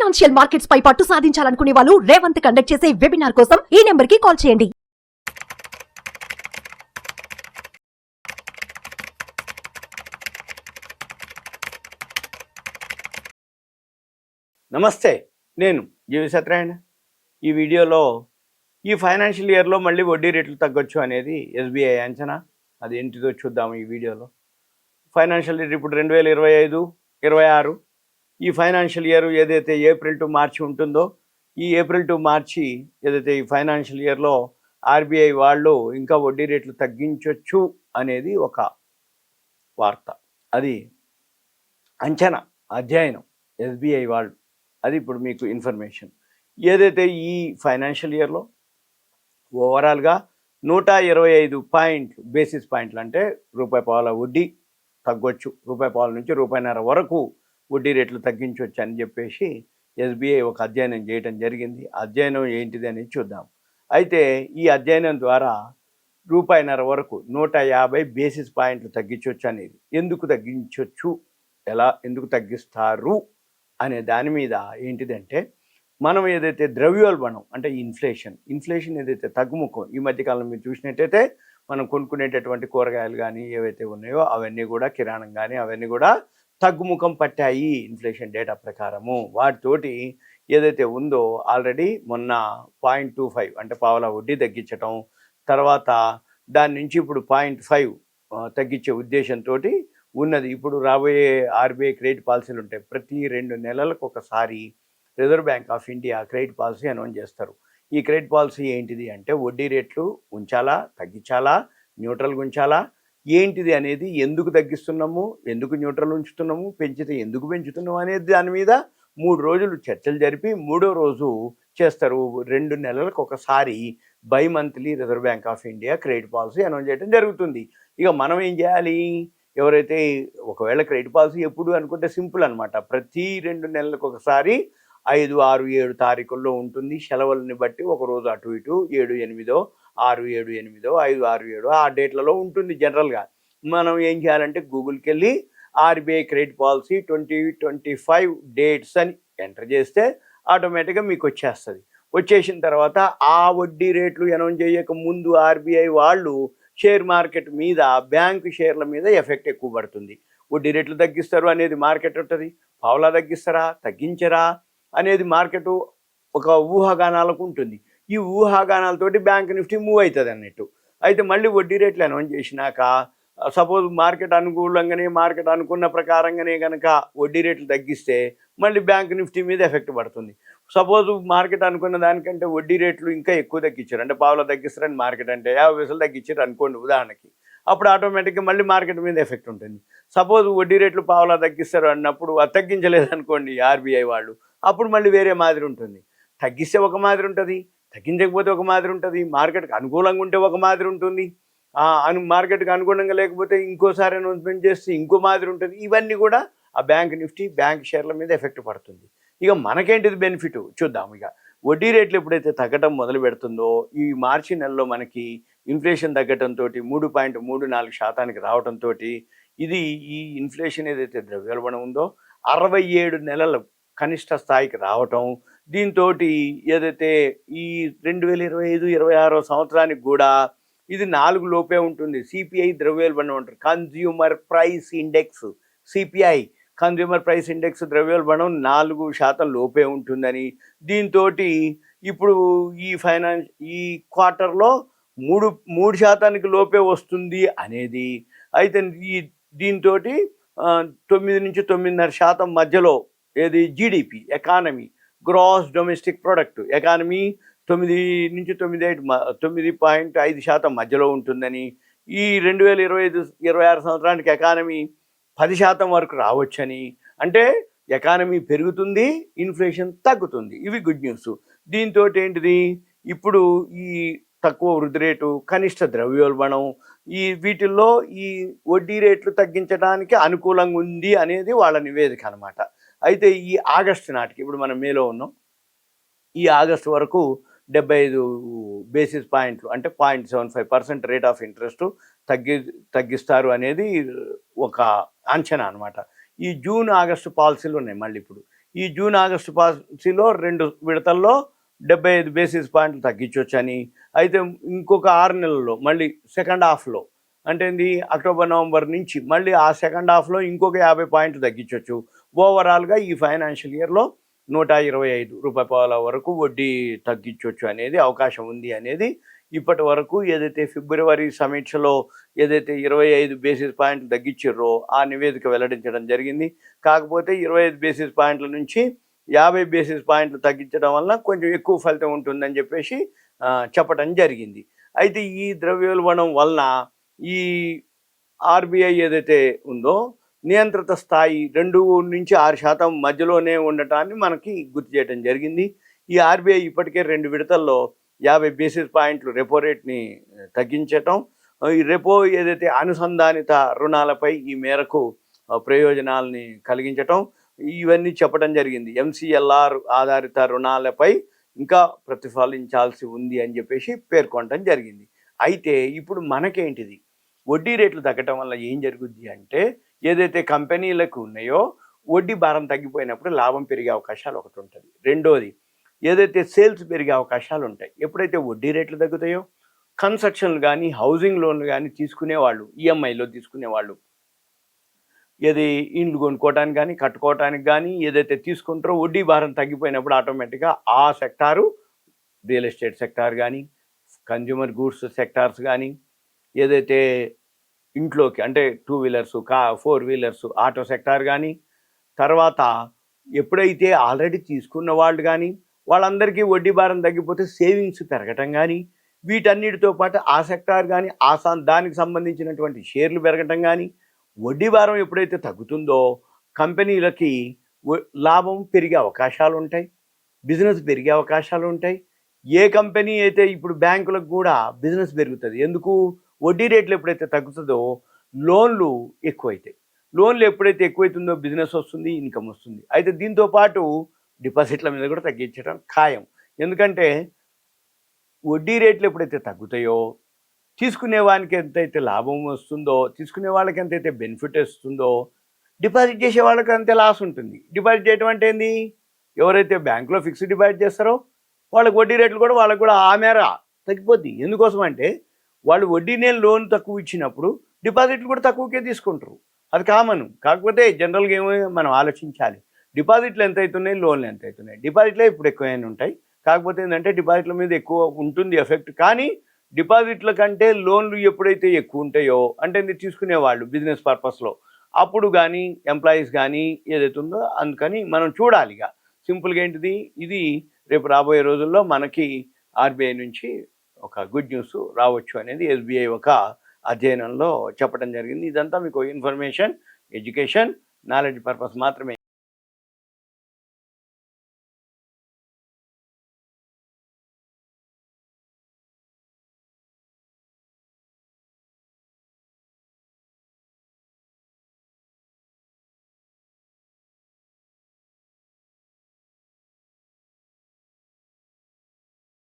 Financial markets పై పట్టు సాధించాలనుకునే వాళ్ళు Revanth conduct చేసే వెబినార్ కోసం ఈ నెంబర్ కి కాల్ చేయండి. నమస్తే, నేను జీవి సత్యనారాయణ. ఈ వీడియోలో ఈ ఫైనాన్షియల్ ఇయర్లో మళ్ళీ వడ్డీ రేట్లు తగ్గొచ్చు అనేది ఎస్బీఐ అంచనా. అది ఏంటిదో చూద్దాము ఈ వీడియోలో. ఫైనాన్షియల్ ఇయర్ ఇప్పుడు 2025-26 ఈ ఫైనాన్షియల్ ఇయర్ ఏదైతే ఏప్రిల్ టు మార్చి ఉంటుందో, ఈ ఏప్రిల్ టు మార్చి ఏదైతే ఈ ఫైనాన్షియల్ ఇయర్లో ఆర్బీఐ వాళ్ళు ఇంకా వడ్డీ రేట్లు తగ్గించవచ్చు అనేది ఒక వార్త. అది అంచనా, అధ్యయనం ఎస్బీఐ వాళ్ళు. అది ఇప్పుడు మీకు ఇన్ఫర్మేషన్. ఏదైతే ఈ ఫైనాన్షియల్ ఇయర్లో ఓవరాల్గా 125 బేసిస్ పాయింట్లు అంటే ₹1 వడ్డీ తగ్గొచ్చు, ₹1 నుంచి ₹1.5 వరకు వడ్డీ రేట్లు తగ్గించవచ్చు అని చెప్పేసి ఎస్బీఐ ఒక అధ్యయనం చేయడం జరిగింది. అధ్యయనం ఏంటిది అనేది చూద్దాం. అయితే ఈ అధ్యయనం ద్వారా ₹1.5 వరకు 150 బేసిస్ పాయింట్లు తగ్గించవచ్చు అనేది. ఎందుకు తగ్గించవచ్చు, ఎందుకు తగ్గిస్తారు అనే దాని మీద ఏంటిదంటే, మనం ఏదైతే ద్రవ్యోల్బణం అంటే ఇన్ఫ్లేషన్ ఏదైతే తగ్గుముఖం ఈ మధ్యకాలంలో మీరు చూసినట్టయితే మనం కొనుక్కునేటటువంటి కూరగాయలు కానీ ఏవైతే ఉన్నాయో అవన్నీ కూడా, కిరాణం కానీ అవన్నీ కూడా తగ్గుముఖం పట్టాయి ఇన్ఫ్లేషన్ డేటా ప్రకారము. వాటితోటి ఏదైతే ఉందో ఆల్రెడీ మొన్న 0.25 అంటే పావలా వడ్డీ తగ్గించటం, తర్వాత దాని నుంచి ఇప్పుడు 0.5 తగ్గించే ఉద్దేశంతో ఉన్నది. ఇప్పుడు రాబోయే ఆర్బీఐ క్రెడిట్ పాలసీలు ఉంటాయి. ప్రతి 2 నెలలకు ఒకసారి reserve bank of India credit policy announce చేస్తారు. ఈ క్రెడిట్ పాలసీ ఏంటిది అంటే, వడ్డీ రేట్లు ఉంచాలా, తగ్గించాలా, న్యూట్రల్గా ఉంచాలా, ఏంటిది అనేది, ఎందుకు తగ్గిస్తున్నాము, ఎందుకు న్యూట్రల్ ఉంచుతున్నాము, పెంచితే ఎందుకు పెంచుతున్నాము అనేది దాని మీద 3 రోజులు చర్చలు జరిపి 3వ రోజు చేస్తారు. 2 నెలలకు ఒకసారి monthly reserve bank of India credit policy announce చేయడం జరుగుతుంది. ఇక మనం ఏం చేయాలి, ఎవరైతే ఒకవేళ క్రెడిట్ పాలసీ ఎప్పుడు అనుకుంటే సింపుల్ అనమాట. ప్రతి 2 నెలలకు ఒకసారి 5, 6, 7 తారీఖుల్లో ఉంటుంది. సెలవులని బట్టి ఒకరోజు అటు ఇటు 7, 8, 6, 7, 8, 5, 6, 7 ఆ డేట్లలో ఉంటుంది జనరల్గా. మనం ఏం చేయాలంటే గూగుల్కి వెళ్ళి ఆర్బీఐ క్రెడిట్ పాలసీ 2025 డేట్స్ అని ఎంటర్ చేస్తే ఆటోమేటిక్గా మీకు వచ్చేస్తుంది. వచ్చేసిన తర్వాత ఆ వడ్డీ రేట్లు అనౌన్స్ చేయక ముందు ఆర్బీఐ వాళ్ళు షేర్ మార్కెట్ మీద, బ్యాంకు షేర్ల మీద ఎఫెక్ట్ ఎక్కువ పడుతుంది. వడ్డీ రేట్లు తగ్గిస్తారు అనేది మార్కెట్ ఉంటుంది, పావలా తగ్గిస్తారా తగ్గించరా అనేది మార్కెట్ ఒక ఊహాగానాలకు ఉంటుంది. ఈ ఊహాగానాలతోటి బ్యాంక్ నిఫ్టీ మూవ్ అవుతుంది అన్నట్టు. అయితే మళ్ళీ వడ్డీ రేట్లు అనౌన్స్ చేసినాక సపోజ్ మార్కెట్ అనుకూలంగానే, మార్కెట్ అనుకున్న ప్రకారంగానే కనుక వడ్డీ రేట్లు తగ్గిస్తే మళ్ళీ బ్యాంక్ నిఫ్టీ మీద ఎఫెక్ట్ పడుతుంది. సపోజ్ మార్కెట్ అనుకున్న దానికంటే వడ్డీ రేట్లు ఇంకా ఎక్కువ తగ్గించారు అంటే పావులా తగ్గిస్తారని మార్కెట్ అంటే 50 పైసలు తగ్గించారు అనుకోండి ఉదాహరణకి, అప్పుడు ఆటోమేటిక్గా మళ్ళీ మార్కెట్ మీద ఎఫెక్ట్ ఉంటుంది. సపోజ్ వడ్డీ రేట్లు పావులా తగ్గిస్తారు అన్నప్పుడు అది తగ్గించలేదు అనుకోండి ఆర్బీఐ వాళ్ళు, అప్పుడు మళ్ళీ వేరే మాదిరి ఉంటుంది. తగ్గిస్తే ఒక మాదిరి ఉంటుంది, తగ్గించకపోతే ఒక మాదిరి ఉంటుంది, మార్కెట్కి అనుకూలంగా ఉంటే ఒక మాదిరి ఉంటుంది, మార్కెట్కి అనుగుణంగా లేకపోతే ఇంకోసారి అనౌన్స్మెంట్ చేస్తే ఇంకో మాదిరి ఉంటుంది. ఇవన్నీ కూడా ఆ బ్యాంక్ నిఫ్టీ, బ్యాంక్ షేర్ల మీద ఎఫెక్ట్ పడుతుంది. ఇక మనకేంటిది బెనిఫిట్ చూద్దాం. ఇక వడ్డీ రేట్లు ఎప్పుడైతే తగ్గటం మొదలు పెడుతుందో, ఈ మార్చి నెలలో మనకి ఇన్ఫ్లేషన్ తగ్గటంతో 3.34% రావడంతో ఇది ఈ ఇన్ఫ్లేషన్ ఏదైతే ద్రవ్యోల్బణం ఉందో 67 నెలల కనిష్ట స్థాయికి రావటం, దీంతో ఏదైతే ఈ 2025-26 సంవత్సరానికి కూడా ఇది 4 లోపే ఉంటుంది. సిపిఐ ద్రవ్యోల్బణం అంటారు, consumer price index. CPI consumer price index ద్రవ్యోల్బణం 4% లోపే ఉంటుందని, దీంతో ఇప్పుడు ఈ క్వార్టర్లో 3% లోపే వస్తుంది అనేది. అయితే దీంతో 9 నుంచి 9.5% మధ్యలో ఏది GDP, economy, gross domestic product economy 9 నుంచి 9.5% మధ్యలో ఉంటుందని, ఈ 2025-26 సంవత్సరానికి ఎకానమీ 10% వరకు రావచ్చని. అంటే ఎకానమీ పెరుగుతుంది, ఇన్ఫ్లేషన్ తగ్గుతుంది. ఇవి గుడ్ న్యూస్. దీంతో ఏంటిది, ఇప్పుడు ఈ తక్కువ వృద్ధి రేటు, కనిష్ట ద్రవ్యోల్బణం, వీటిల్లో ఈ వడ్డీ రేట్లు తగ్గించడానికి అనుకూలంగా ఉంది అనేది వాళ్ళ నివేదిక అనమాట. అయితే ఈ ఆగస్టు నాటికి, ఇప్పుడు మనం మేలో ఉన్నాం, ఈ ఆగస్టు వరకు 75 బేసిస్ పాయింట్లు అంటే 0.75% రేట్ ఆఫ్ ఇంట్రెస్ట్ తగ్గిస్తారు అనేది ఒక అంచనా అనమాట. ఈ జూన్ ఆగస్టు పాలసీలు ఉన్నాయి మళ్ళీ ఇప్పుడు. ఈ జూన్ ఆగస్టు పాలసీలో 2 విడతల్లో 75 బేసిస్ పాయింట్లు తగ్గించవచ్చని, అయితే ఇంకొక 6 నెలల్లో మళ్ళీ సెకండ్ హాఫ్లో అంటే ఏంది అక్టోబర్ నవంబర్ నుంచి మళ్ళీ ఆ సెకండ్ హాఫ్లో ఇంకొక 50 పాయింట్లు తగ్గించవచ్చు. ఓవరాల్గా ఈ ఫైనాన్షియల్ ఇయర్లో 125 రూపాయల వరకు వడ్డీ తగ్గించవచ్చు అనేది అవకాశం ఉంది అనేది ఇప్పటి వరకు ఏదైతే ఫిబ్రవరి సమీక్షలో ఏదైతే 25 బేసిస్ పాయింట్లు తగ్గించారో ఆ నివేదిక వెల్లడించడం జరిగింది. కాకపోతే 25 బేసిస్ పాయింట్ల నుంచి 50 బేసిస్ పాయింట్లు తగ్గించడం వల్ల కొంచెం ఎక్కువ ఫలితం ఉంటుందని చెప్పేసి చెప్పడం జరిగింది. అయితే ఈ ద్రవ్యోల్బణం వలన ఈ ఆర్బీఐ ఏదైతే ఉందో నియంత్రిత స్థాయి 2 నుంచి 6% మధ్యలోనే ఉండటాన్ని మనకి గుర్తు చేయడం జరిగింది. ఈ ఆర్బీఐ ఇప్పటికే 2 విడతల్లో 50 బేసిస్ పాయింట్లు రెపో రేట్ని తగ్గించటం, ఈ రెపో ఏదైతే అనుసంధానిత రుణాలపై ఈ మేరకు ప్రయోజనాలని కలిగించటం ఇవన్నీ చెప్పడం జరిగింది. ఎంసీఎల్ఆర్ ఆధారిత రుణాలపై ఇంకా ప్రతిఫలించాల్సి ఉంది అని చెప్పేసి పేర్కొనడం జరిగింది. అయితే ఇప్పుడు మనకేంటిది వడ్డీ రేట్లు తగ్గటం వల్ల ఏం జరుగుద్ది అంటే ఏదైతే కంపెనీలకు ఉన్నాయో వడ్డీ భారం తగ్గిపోయినప్పుడు లాభం పెరిగే అవకాశాలు ఒకటి ఉంటుంది. రెండోది ఏదైతే సేల్స్ పెరిగే అవకాశాలు ఉంటాయి. ఎప్పుడైతే వడ్డీ రేట్లు తగ్గుతాయో కన్స్ట్రక్షన్లు కానీ హౌసింగ్ లోన్లు కానీ తీసుకునేవాళ్ళు ఈఎంఐలో తీసుకునేవాళ్ళు ఏది ఇండ్లు కొనుక్కోవడానికి కానీ కట్టుకోవడానికి కానీ ఏదైతే తీసుకుంటారో వడ్డీ భారం తగ్గిపోయినప్పుడు ఆటోమేటిక్గా ఆ సెక్టారు రియల్ ఎస్టేట్ సెక్టార్ కానీ కన్జ్యూమర్ గూడ్స్ సెక్టార్స్ కానీ ఏదైతే ఇంట్లోకి అంటే 2 వీలర్స్ 4 వీలర్స్ ఆటో సెక్టార్ కానీ తర్వాత ఎప్పుడైతే ఆల్రెడీ తీసుకున్న వాళ్ళు కానీ వాళ్ళందరికీ వడ్డీ భారం తగ్గిపోతే సేవింగ్స్ పెరగటం కానీ వీటన్నిటితో పాటు ఆ సెక్టార్ కానీ దానికి సంబంధించినటువంటి షేర్లు పెరగటం కానీ వడ్డీ భారం ఎప్పుడైతే తగ్గుతుందో కంపెనీలకి లాభం పెరిగే అవకాశాలు ఉంటాయి, బిజినెస్ పెరిగే అవకాశాలు ఉంటాయి. ఏ కంపెనీ అయితే ఇప్పుడు బ్యాంకులకు కూడా బిజినెస్ పెరుగుతుంది. ఎందుకు? వడ్డీ రేట్లు ఎప్పుడైతే తగ్గుతుందో లోన్లు ఎక్కువైతాయి. లోన్లు ఎప్పుడైతే ఎక్కువైతుందో బిజినెస్ వస్తుంది, ఇన్కమ్ వస్తుంది. అయితే దీంతో పాటు డిపాజిట్ల మీద కూడా తగ్గించడం ఖాయం. ఎందుకంటే వడ్డీ రేట్లు ఎప్పుడైతే తగ్గుతాయో తీసుకునే వానికి ఎంతైతే లాభం వస్తుందో తీసుకునే వాళ్ళకి ఎంతైతే బెనిఫిట్ వస్తుందో డిపాజిట్ చేసే వాళ్ళకి అంతే లాస్ ఉంటుంది. డిపాజిట్ చేయడం అంటే ఏంది? ఎవరైతే బ్యాంకులో ఫిక్స్డ్ డిపాజిట్ చేస్తారో వాళ్ళకి వడ్డీ రేట్లు కూడా వాళ్ళకి కూడా ఆ మేర తగ్గిపోద్ది. ఎందుకోసం అంటే వాళ్ళు వడ్డీనే లోన్ తక్కువ ఇచ్చినప్పుడు డిపాజిట్లు కూడా తక్కువకే తీసుకుంటారు. అది కామన్. కాకపోతే జనరల్గా ఏమో మనం ఆలోచించాలి, డిపాజిట్లు ఎంత అవుతున్నాయి, లోన్లు ఎంత అవుతున్నాయి. డిపాజిట్లే ఇప్పుడు ఎక్కువైనా ఉంటాయి. కాకపోతే ఏంటంటే డిపాజిట్ల మీద ఎక్కువ ఉంటుంది ఎఫెక్ట్. కానీ డిపాజిట్ల కంటే లోన్లు ఎప్పుడైతే ఎక్కువ ఉంటాయో అంటే తీసుకునేవాళ్ళు బిజినెస్ పర్పస్లో అప్పుడు కానీ ఎంప్లాయీస్ కానీ ఏదైతే ఉందో అందుకని మనం చూడాలి. ఇక సింపుల్గా ఏంటిది, ఇది రేపు రాబోయే రోజుల్లో మనకి ఆర్బీఐ నుంచి ఒక గుడ్ న్యూస్ రావచ్చు అనేది ఎస్బీఐ ఒక అధ్యయనంలో చెప్పడం జరిగింది. ఇదంతా మీకు ఇన్ఫర్మేషన్, ఎడ్యుకేషన్, నాలెడ్జ్ పర్పస్ మాత్రమే.